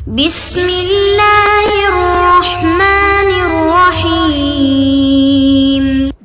بسم اللہ الرحمن الرحیم۔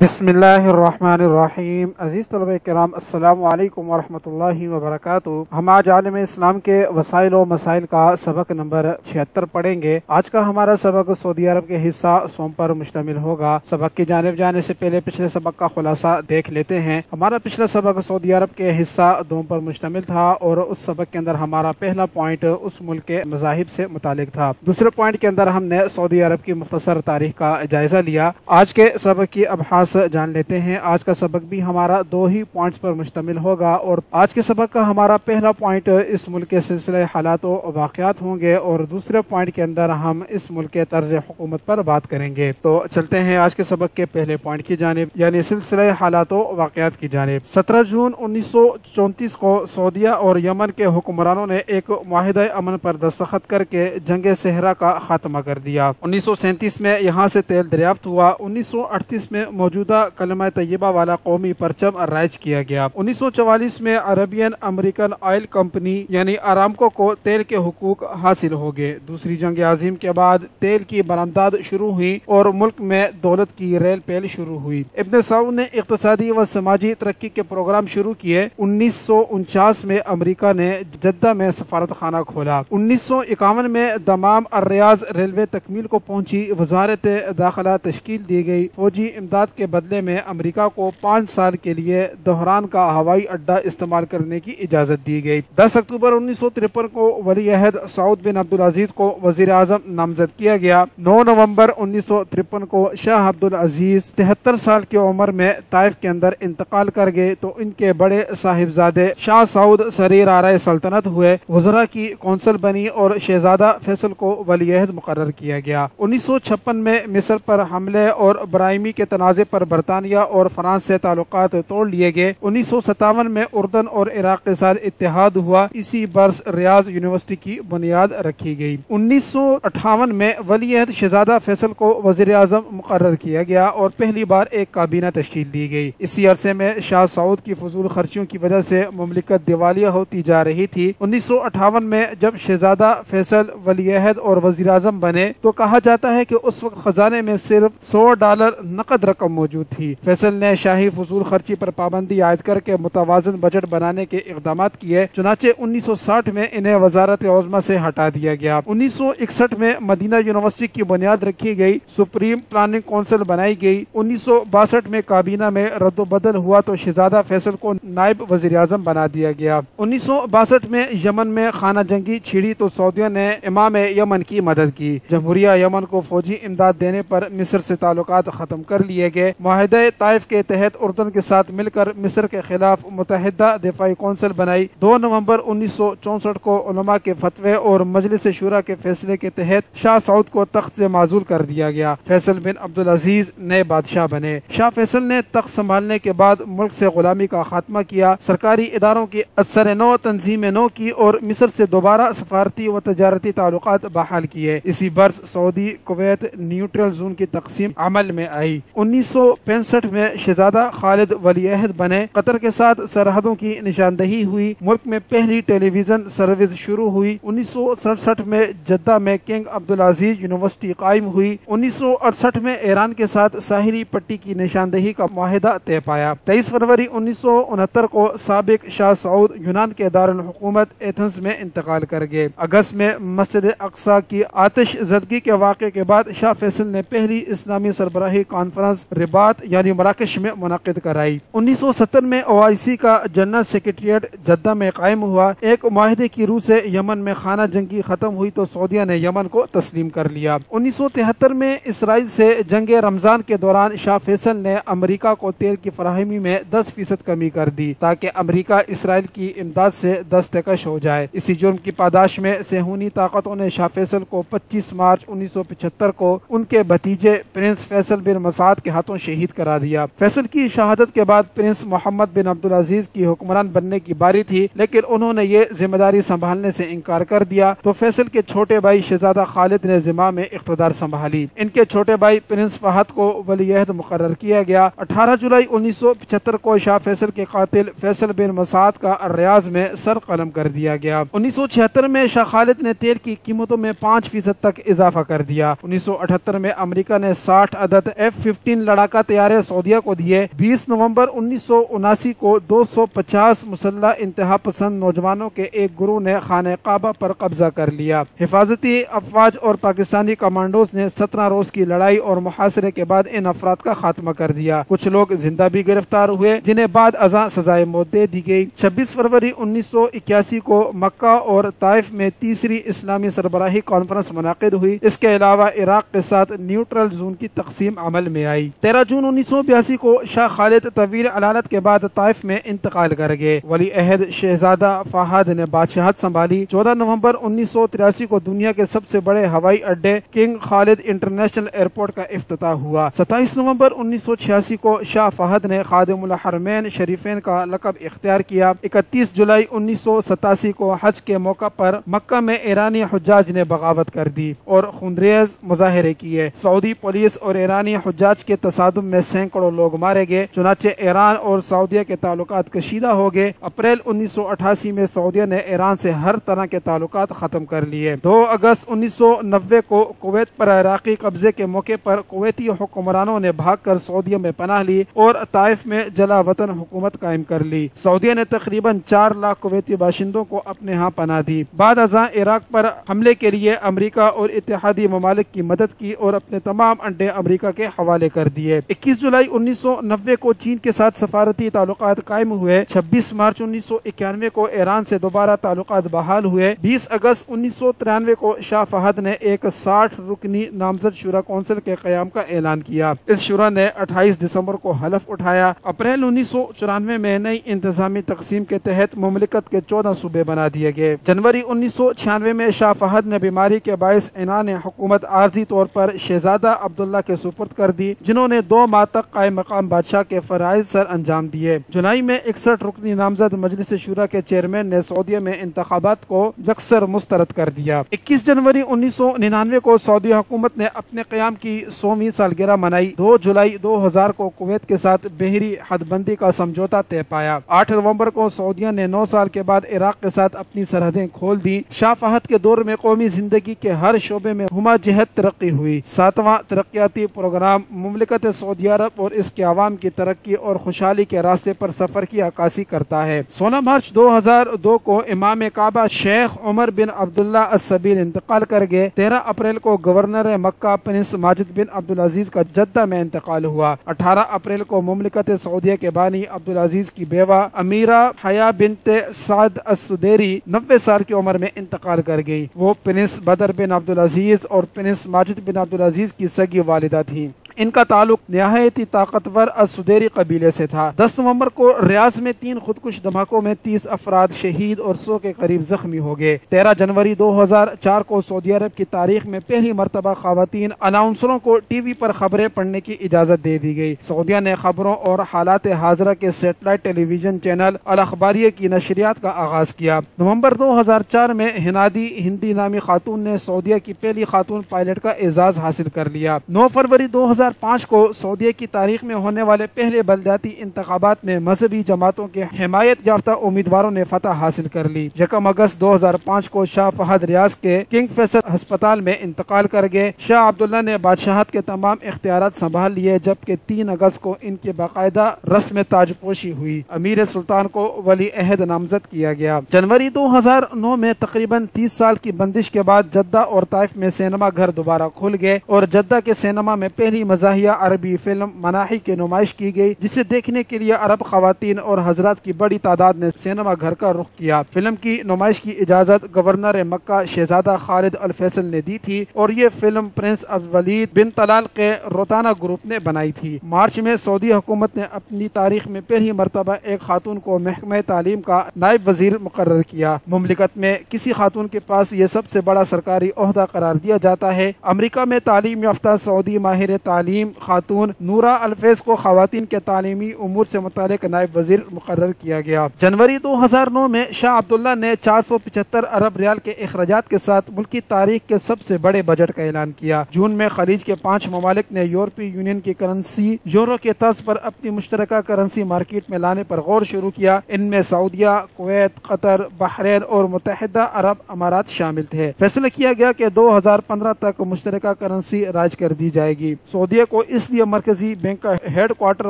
بسم اللہ الرحمن الرحیم۔ عزیز طلبہ کرام، السلام علیکم ورحمۃ اللہ وبرکاتہ۔ ہم آج عالم اسلام کے وسائل و مسائل کا سبق نمبر 76 پڑھیں گے۔ آج کا ہمارا سبق سعودی عرب کے حصہ سوم پر مشتمل ہوگا۔ سبق کی جانب جانے سے پہلے پچھلے سبق کا خلاصہ دیکھ لیتے ہیں۔ ہمارا پچھلا سبق سعودی عرب کے حصہ دوم پر مشتمل تھا اور اس سبق کے اندر ہمارا پہلا پوائنٹ اس ملک کے مذاہب سے متعلق تھا۔ دوسرے پوائنٹ کے اندر ہم نے سعودی عرب کی مختصر تاریخ کا جائزہ لیا۔ آج کے سبق کی ابحاث جان لیتے ہیں۔ آج کا سبق بھی ہمارا دو ہی پوائنٹس پر مشتمل ہوگا اور آج کے سبق کا ہمارا پہلا پوائنٹ اس ملک کے سلسلہ حالات و واقعات ہوں گے اور دوسرے پوائنٹ کے اندر ہم اس ملک کے طرز حکومت پر بات کریں گے۔ تو چلتے ہیں آج کے سبق کے پہلے پوائنٹ کی جانب، یعنی سلسلہ حالات و واقعات کی جانب۔ 17 جون 1934 کو سعودیہ اور یمن کے حکمرانوں نے ایک معاہدہ امن پر دستخط کر کے جنگ صحرا کا خاتمہ کر دیا۔ 1937 میں یہاں سے تیل دریافت ہوا۔ 1938 میں موجودہ کلمہ طیبہ والا قومی پرچم رائج کیا گیا۔ 1944 میں عربین امریکن آئل کمپنی یعنی ارامکو کو تیل کے حقوق حاصل ہو گئے۔ دوسری جنگ عظیم کے بعد تیل کی برآمدات شروع ہوئی اور ملک میں دولت کی ریل پیل شروع ہوئی۔ ابن سعود نے اقتصادی و سماجی ترقی کے پروگرام شروع کیے۔ 1949 میں امریکہ نے جدہ میں سفارت خانہ کھولا۔ 1951 میں دمام الریاض ریلوے تکمیل کو پہنچی۔ وزارت داخلہ تشکیل دی گئی۔ فوجی امداد کے بدلے میں امریکہ کو 5 سال کے لیے دہران کا ہوائی اڈا استعمال کرنے کی اجازت دی گئی۔ 10 اکتوبر 1953 کو ولی عہد سعود بن عبدالعزیز کو وزیر اعظم نامزد کیا گیا۔ 9 نومبر 1953 کو شاہ عبدالعزیز 73 سال کی عمر میں طائف کے اندر انتقال کر گئے تو ان کے بڑے صاحبزادے شاہ سعود سریر آرائے سلطنت ہوئے۔ وزراء کی کونسل بنی اور شہزادہ فیصل کو ولی عہد مقرر کیا گیا۔ 1956 میں مصر پر حملے اور برائمی کے تنازع پر برطانیہ اور فرانس سے تعلقات توڑ لیے گئے۔ 1957 میں اردن اور عراق کے ساتھ اتحاد ہوا۔ اسی برس ریاض یونیورسٹی کی بنیاد رکھی گئی۔ 1958 میں ولی عہد شہزادہ فیصل کو وزیر اعظم مقرر کیا گیا اور پہلی بار ایک کابینہ تشکیل دی گئی۔ اسی عرصے میں شاہ سعود کی فضول خرچیوں کی وجہ سے مملکت دیوالیہ ہوتی جا رہی تھی۔ 1958 میں جب شہزادہ فیصل ولی عہد اور وزیر اعظم بنے تو کہا جاتا ہے کہ اس وقت خزانے میں صرف $100 نقد رقم موجود تھی۔ فیصل نے شاہی فضول خرچی پر پابندی عائد کر کے متوازن بجٹ بنانے کے اقدامات کیے، چنانچہ 1960 میں انہیں وزارت عظمیٰ سے ہٹا دیا گیا۔ 1961 میں مدینہ یونیورسٹی کی بنیاد رکھی گئی، سپریم پلاننگ کونسل بنائی گئی۔ 1962 میں کابینہ میں رد و بدل ہوا تو شہزادہ فیصل کو نائب وزیر اعظم بنا دیا گیا۔ 1962 میں یمن میں خانہ جنگی چھڑی تو سعودیہ نے امام یمن کی مدد کی۔ جمہوریہ یمن کو فوجی امداد دینے پر مصر سے تعلقات ختم کر لیے گئے۔ معاہدہ طائف کے تحت اردن کے ساتھ مل کر مصر کے خلاف متحدہ دفاعی کونسل بنائی۔ 2 نومبر 1964 کو علماء کے فتوے اور مجلس شورا کے فیصلے کے تحت شاہ سعود کو تخت سے معزول کر دیا گیا۔ فیصل بن عبدالعزیز نئے بادشاہ بنے۔ شاہ فیصل نے تخت سنبھالنے کے بعد ملک سے غلامی کا خاتمہ کیا، سرکاری اداروں کی اثر نو تنظیم نو کی اور مصر سے دوبارہ سفارتی و تجارتی تعلقات بحال کیے۔ اسی برس سعودی کویت نیوٹرل زون کی تقسیم عمل میں آئی۔ 1965 میں شہزادہ خالد ولی عہد بنے۔ قطر کے ساتھ سرحدوں کی نشاندہی ہوئی۔ ملک میں پہلی ٹیلی ویژن سروس شروع ہوئی۔ 1967 میں جدہ میں کنگ عبدالعزیز یونیورسٹی قائم ہوئی۔ 1968 میں ایران کے ساتھ ساحلی پٹی کی نشاندہی کا معاہدہ طے پایا۔ 23 فروری 1969 کو سابق شاہ سعود یونان کے دارالحکومت ایتھنز میں انتقال کر گئے۔ اگست میں مسجد اقصی کی آتش زدگی کے واقعے کے بعد شاہ فیصل نے پہلی اسلامی سربراہی کانفرنس رباط یعنی مراکش میں منعقد کرائی۔ 1970 میں OIC کا جنرل سیکریٹریٹ جدہ میں قائم ہوا۔ ایک معاہدے کی روح سے یمن میں خانہ جنگی ختم ہوئی تو سعودیہ نے یمن کو تسلیم کر لیا۔ 1973 میں اسرائیل سے جنگ رمضان کے دوران شاہ فیصل نے امریکہ کو تیل کی فراہمی میں 10% کمی کر دی تاکہ امریکہ اسرائیل کی امداد سے دستکش ہو جائے۔ اسی جرم کی پاداش میں صہیونی طاقتوں نے شاہ فیصل کو 25 مارچ 1975 کو ان کے بھتیجے پرنس فیصل بن مسعود کے ہاتھوں شہید کرا دیا۔ فیصل کی شہادت کے بعد پرنس محمد بن عبدالعزیز کی حکمران بننے کی باری تھی، لیکن انہوں نے یہ ذمہ داری سنبھالنے سے انکار کر دیا تو فیصل کے چھوٹے بھائی شہزادہ خالد نے ذمہ میں اقتدار سنبھالی۔ ان کے چھوٹے بھائی پرنس فہد کو ولی عہد مقرر کیا گیا۔ 18 جولائی 1975 کو شاہ فیصل کے قاتل فیصل بن مسعود کا ریاض میں سر قلم کر دیا گیا۔ 1976 میں شاہ خالد نے تیل کی قیمتوں میں 5% تک اضافہ کر دیا۔ 1978 میں امریکہ نے 60 عدد F-15 لڑاکا طیارے سعودیہ کو دیے۔ 20 نومبر 1979 کو 250 مسلح انتہا پسند نوجوانوں کے ایک گروہ نے خانہ کعبہ پر قبضہ کر لیا۔ حفاظتی افواج اور پاکستانی کمانڈوز نے 17 روز کی لڑائی اور محاصرے کے بعد ان افراد کا خاتمہ کر دیا۔ کچھ لوگ زندہ بھی گرفتار ہوئے، جنہیں بعد ازاں سزائے موت دے دی گئی۔ 26 فروری 1981 کو مکہ اور طائف میں تیسری اسلامی سربراہی کانفرنس منعقد ہوئی۔ اس کے علاوہ عراق کے ساتھ نیوٹرل زون کی تقسیم عمل میں آئی۔ 13 جون 1982 کو شاہ خالد طویل علالت کے بعد طائف میں انتقال کر گئے۔ ولی عہد شہزادہ فہد نے بادشاہت سنبھالی۔ 14 نومبر 1983 کو دنیا کے سب سے بڑے ہوائی اڈے کنگ خالد انٹرنیشنل ایئرپورٹ کا افتتاح ہوا۔ 27 نومبر 1986 کو شاہ فہد نے خادم الحرمین شریفین کا لقب اختیار کیا۔ 31 جولائی 1987 کو حج کے موقع پر مکہ میں ایرانی حجاج نے بغاوت کر دی اور خونریز مظاہرے کیے۔ سعودی پولیس اور ایرانی حجاج کے تصادم میں سینکڑوں لوگ مارے گئے، چنانچہ ایران اور سعودیہ کے تعلقات کشیدہ ہو گئے۔ اپریل 1988 میں سعودیہ نے ایران سے ہر طرح کے تعلقات ختم کر لیے۔ 2 اگست 1990 کو کویت پر عراقی قبضے کے موقع پر کویتی حکمرانوں نے بھاگ کر سعودیہ میں پناہ لی اور طائف میں جلا وطن حکومت قائم کر لی۔ سعودیہ نے تقریباً 4 لاکھ کویتی باشندوں کو اپنے ہاں پناہ دی۔ بعد ازاں عراق پر حملے کے لیے امریکہ اور اتحادی ممالک کی مدد کی اور اپنے تمام اڈے امریکہ کے حوالے کر دیے۔ 21 جولائی 1990 کو چین کے ساتھ سفارتی تعلقات قائم ہوئے۔ 26 مارچ 1991 کو ایران سے دوبارہ تعلقات بحال ہوئے۔ 20 اگست 1993 کو شاہ فہد نے ایک 60 رکنی نامزد شورا کونسل کے قیام کا اعلان کیا۔ اس شورا نے 28 دسمبر کو حلف اٹھایا۔ اپریل 1994 میں نئی انتظامی تقسیم کے تحت مملکت کے 14 صوبے بنا دیے گئے۔ جنوری 1996 میں شاہ فہد نے بیماری کے باعث عنان حکومت عارضی طور پر شہزادہ عبداللہ کے سپرد کر دی، جنہوں نے 2 ماہ تک قائم مقام بادشاہ کے فرائض سر انجام دیے۔ جولائی میں 61 رکنی نامزد مجلس شورا کے چیئرمین نے سعودیہ میں انتخابات کو یکسر مسترد کر دیا۔ 21 جنوری 1999 کو سعودی حکومت نے اپنے قیام کی 100ویں سالگرہ منائی۔ 2 جولائی 2000 کو کویت کے ساتھ بحری حد بندی کا سمجھوتا طے پایا۔ 8 نومبر کو سعودیہ نے 9 سال کے بعد عراق کے ساتھ اپنی سرحدیں کھول دی۔ شاہ فہد کے دور میں قومی زندگی کے ہر شعبے میں ہمہ جہت ترقی ہوئی۔ 7واں ترقیاتی پروگرام مملکت سعودی عرب اور اس کے عوام کی ترقی اور خوشحالی کے راستے پر سفر کی عکاسی کرتا ہے۔ 16 مارچ 2002 کو امام کعبہ شیخ عمر بن عبداللہ السبیل انتقال کر گئے۔ 13 اپریل کو گورنر مکہ پرنس ماجد بن عبدالعزیز کا جدہ میں انتقال ہوا۔ 18 اپریل کو مملکت سعودیہ کے بانی عبدالعزیز کی بیوہ امیرہ حیا بنت سعد السدیری 90 سال کی عمر میں انتقال کر گئی۔ وہ پرنس بدر بن عبدالعزیز اور پرنس ماجد بن عبدالعزیز کی سگی والدہ تھیں۔ ان کا تعلق نہایتی طاقتور السدیری قبیلے سے تھا۔ 10 نومبر کو ریاض میں 3 خودکش دھماکوں میں 30 افراد شہید اور 100 کے قریب زخمی ہو گئے۔ 13 جنوری 2004 کو سعودی عرب کی تاریخ میں پہلی مرتبہ خواتین اناؤنسروں کو ٹی وی پر خبریں پڑھنے کی اجازت دے دی گئی۔ سعودیہ نے خبروں اور حالات حاضرہ کے سیٹلائٹ ٹیلی ویژن چینل الاخباریہ کی نشریات کا آغاز کیا۔ نومبر 2004 میں ہنادی ہندی نامی خاتون نے سعودیہ کی پہلی خاتون پائلٹ کا اعزاز حاصل کر لیا۔ 9 فروری 2005 کو سعودیہ کی تاریخ میں ہونے والے پہلے بلدیاتی انتخابات میں مذہبی جماعتوں کے حمایت یافتہ امیدواروں نے فتح حاصل کر لی۔ 1 اگست 2005 کو شاہ فہد ریاض کے کنگ فیصل ہسپتال میں انتقال کر گئے۔ شاہ عبداللہ نے بادشاہت کے تمام اختیارات سنبھال لیے، جبکہ 3 اگست کو ان کی باقاعدہ رسم تاج پوشی ہوئی۔ امیر سلطان کو ولی عہد نامزد کیا گیا۔ جنوری 2009 میں تقریباً 30 سال کی بندش کے بعد جدہ اور طائف میں سینما گھر دوبارہ کھل گئے اور جدہ کے سینما میں پہلی مزاحیہ عربی فلم مناحی کی نمائش کی گئی، جسے دیکھنے کے لیے عرب خواتین اور حضرات کی بڑی تعداد نے سینما گھر کا رخ کیا۔ فلم کی نمائش کی اجازت گورنر مکہ شہزادہ خالد الفیصل نے دی تھی اور یہ فلم پرنس عبدالولید بن طلال کے روتانا گروپ نے بنائی تھی۔ مارچ میں سعودی حکومت نے اپنی تاریخ میں پہلی مرتبہ ایک خاتون کو محکمہ تعلیم کا نائب وزیر مقرر کیا۔ مملکت میں کسی خاتون کے پاس یہ سب سے بڑا سرکاری عہدہ قرار دیا جاتا ہے۔ امریکہ میں تعلیم یافتہ سعودی ماہر تعلیم تعلیم خاتون نورا الفیض کو خواتین کے تعلیمی امور سے متعلق نائب وزیر مقرر کیا گیا۔ جنوری 2009 میں شاہ عبداللہ نے 475 ارب ریال کے اخراجات کے ساتھ ملکی تاریخ کے سب سے بڑے بجٹ کا اعلان کیا۔ جون میں خلیج کے 5 ممالک نے یورپی یونین کی کرنسی یورو کے طرز پر اپنی مشترکہ کرنسی مارکیٹ میں لانے پر غور شروع کیا۔ ان میں سعودیہ، کویت، قطر، بحرین اور متحدہ عرب امارات شامل تھے۔ فیصلہ کیا گیا کہ 2015 تک مشترکہ کرنسی رائج کر دی جائے گی۔ سعودیہ کو اس لیے مرکزی بینک کا ہیڈ کوارٹر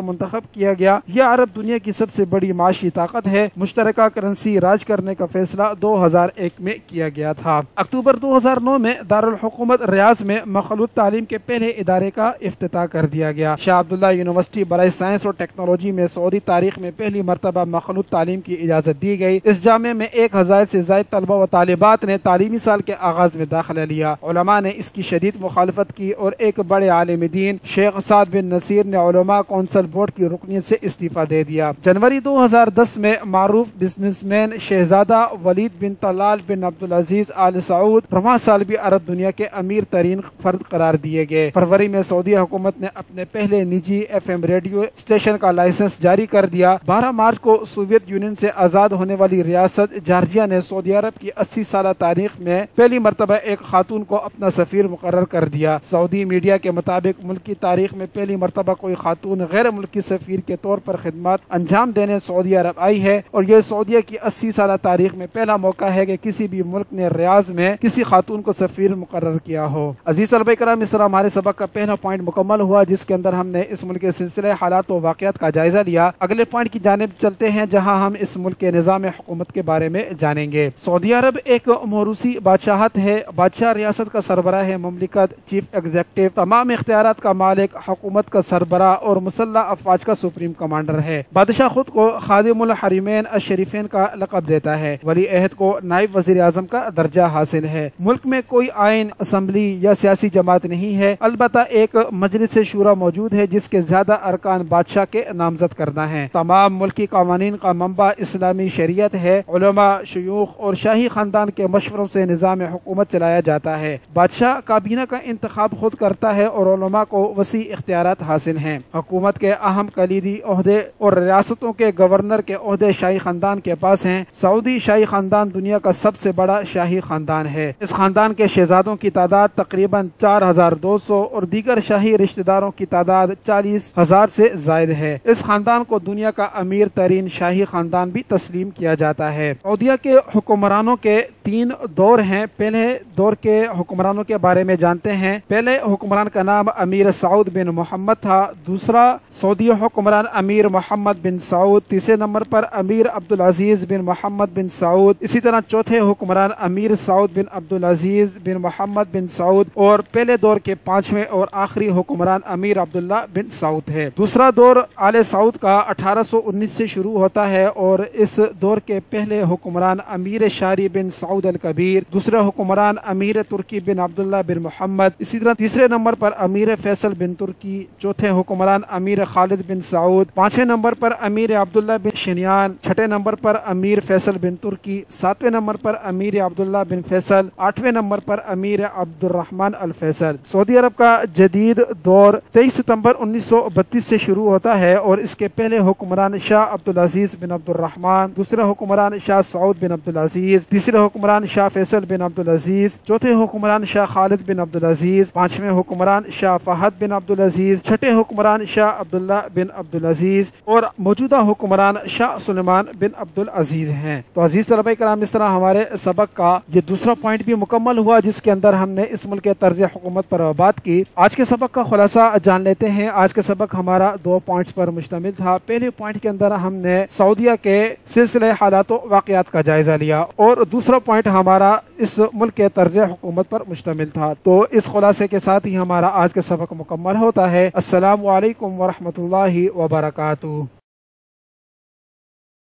منتخب کیا گیا۔ یہ عرب دنیا کی سب سے بڑی معاشی طاقت ہے۔ مشترکہ کرنسی راج کرنے کا فیصلہ 2001 میں کیا گیا تھا۔ اکتوبر 2009 میں دارالحکومت ریاض میں مخلوط تعلیم کے پہلے ادارے کا افتتاح کر دیا گیا۔ شاہ عبداللہ یونیورسٹی برائے سائنس اور ٹیکنالوجی میں سعودی تاریخ میں پہلی مرتبہ مخلوط تعلیم کی اجازت دی گئی۔ اس جامعے میں 1000 سے زائد طلبہ و طالبات نے تعلیمی سال کے آغاز میں داخلہ لیا۔ علماء نے اس کی شدید مخالفت کی اور ایک بڑے عالم دین شیخ سعد بن نصیر نے علماء کونسل بورڈ کی رکنیت سے استعفیٰ دے دیا۔ جنوری 2010 میں معروف بزنس مین شہزادہ ولید بن طلال بن عبدالعزیز آل سعود رواں سال بھی عرب دنیا کے امیر ترین فرد قرار دیے گئے۔ فروری میں سعودی حکومت نے اپنے پہلے نجی FM ریڈیو اسٹیشن کا لائسنس جاری کر دیا۔ 12 مارچ کو سوویت یونین سے آزاد ہونے والی ریاست جارجیا نے سعودی عرب کی 80 سالہ تاریخ میں پہلی مرتبہ ایک خاتون کو اپنا سفیر مقرر کر دیا۔ سعودی میڈیا کے مطابق ملک کی تاریخ میں پہلی مرتبہ کوئی خاتون غیر ملکی سفیر کے طور پر خدمات انجام دینے سعودی عرب آئی ہے، اور یہ سعودیہ کی 80 سالہ تاریخ میں پہلا موقع ہے کہ کسی بھی ملک نے ریاض میں کسی خاتون کو سفیر مقرر کیا ہو۔ عزیز طلبہ کرام، اس طرح ہمارے سبق کا پہلا پوائنٹ مکمل ہوا، جس کے اندر ہم نے اس ملک کے سلسلے حالات و واقعات کا جائزہ لیا۔ اگلے پوائنٹ کی جانب چلتے ہیں، جہاں ہم اس ملک کے نظام حکومت کے بارے میں جانیں گے۔ سعودی عرب ایک موروثی بادشاہت ہے۔ بادشاہ ریاست کا سربراہ مملکت، چیف ایگزیکٹو، تمام اختیارات کا مالک، حکومت کا سربراہ اور مسلح افواج کا سپریم کمانڈر ہے۔ بادشاہ خود کو خادم الحرمین الشریفین کا لقب دیتا ہے۔ ولی عہد کو نائب وزیر اعظم کا درجہ حاصل ہے۔ ملک میں کوئی آئین، اسمبلی یا سیاسی جماعت نہیں ہے، البتہ ایک مجلس شورا موجود ہے جس کے زیادہ ارکان بادشاہ کے نامزد کردہ ہیں۔ تمام ملکی قوانین کا منبع اسلامی شریعت ہے۔ علماء، شیوخ اور شاہی خاندان کے مشوروں سے نظام حکومت چلایا جاتا ہے۔ بادشاہ کابینہ کا انتخاب خود کرتا ہے اور علماء کو وسیع اختیارات حاصل ہیں۔ حکومت کے اہم کلیدی عہدے اور ریاستوں کے گورنر کے عہدے شاہی خاندان کے پاس ہیں۔ سعودی شاہی خاندان دنیا کا سب سے بڑا شاہی خاندان ہے۔ اس خاندان کے شہزادوں کی تعداد تقریباً 4200 اور دیگر شاہی رشتہ داروں کی تعداد 40,000 سے زائد ہے۔ اس خاندان کو دنیا کا امیر ترین شاہی خاندان بھی تسلیم کیا جاتا ہے۔ سعودیہ کے حکمرانوں کے 3 دور ہیں۔ پہلے دور کے حکمرانوں کے بارے میں جانتے ہیں۔ پہلے حکمران کا نام امیر سعود بن محمد تھا۔ دوسرا سعودی حکمران امیر محمد بن سعود۔ تیسرے نمبر پر امیر عبدالعزیز بن محمد بن سعود۔ اسی طرح چوتھے حکمران امیر سعود بن عبدالعزیز بن محمد بن سعود، اور پہلے دور کے 5ویں اور آخری حکمران امیر عبداللہ بن سعود ہے۔ دوسرا دور آل سعود کا 1819 سے شروع ہوتا ہے، اور اس دور کے پہلے حکمران امیر شاری بن سعود الکبیر، دوسرے حکمران امیر ترکی بن عبداللہ بن محمد، اسی طرح تیسرے نمبر پر امیر فیصل بن ترکی، چوتھے حکمران امیر خالد بن سعود، 5ویں نمبر پر امیر عبداللہ بن شنیان، 6 نمبر پر امیر فیصل بن ترکی، 7ویں نمبر پر امیر عبداللہ بن فیصل، 8ویں نمبر پر امیر عبد الرحمن الفیصل۔ سعودی عرب کا جدید دور 23 ستمبر 1932 سے شروع ہوتا ہے، اور اس کے پہلے حکمران شاہ عبدالعزیز بن عبد الرحمن، دوسرے حکمران شاہ سعود بن عبدالعزیز، تیسرے حکمران شاہ فیصل بن عبدالعزیز، چوتھے حکمران شاہ خالد بن عبدالعزیز، 5ویں حکمران شاہ فہد بن عبدالعزیز، 6ٹھے حکمران شاہ عبداللہ بن عبدالعزیز، اور موجودہ حکمران شاہ سلیمان بن عبدالعزیز ہیں۔ تو عزیز طلبہ کرام، اس طرح ہمارے سبق کا یہ دوسرا پوائنٹ بھی مکمل ہوا، جس کے اندر ہم نے اس ملک کے طرز حکومت پر بات کی۔ آج کے سبق کا خلاصہ جان لیتے ہیں۔ آج کا سبق ہمارا 2 پوائنٹس پر مشتمل تھا۔ پہلے پوائنٹ کے اندر ہم نے سعودیہ کے سلسلے حالات و واقعات کا جائزہ لیا، اور دوسرا پوائنٹ ہمارا اس ملک کے طرز حکومت پر مشتمل تھا۔ تو اس خلاصے کے ساتھ ہی ہمارا آج کا سبق مکمل ہوتا ہے۔ السلام علیکم ورحمۃ اللہ وبرکاتہ۔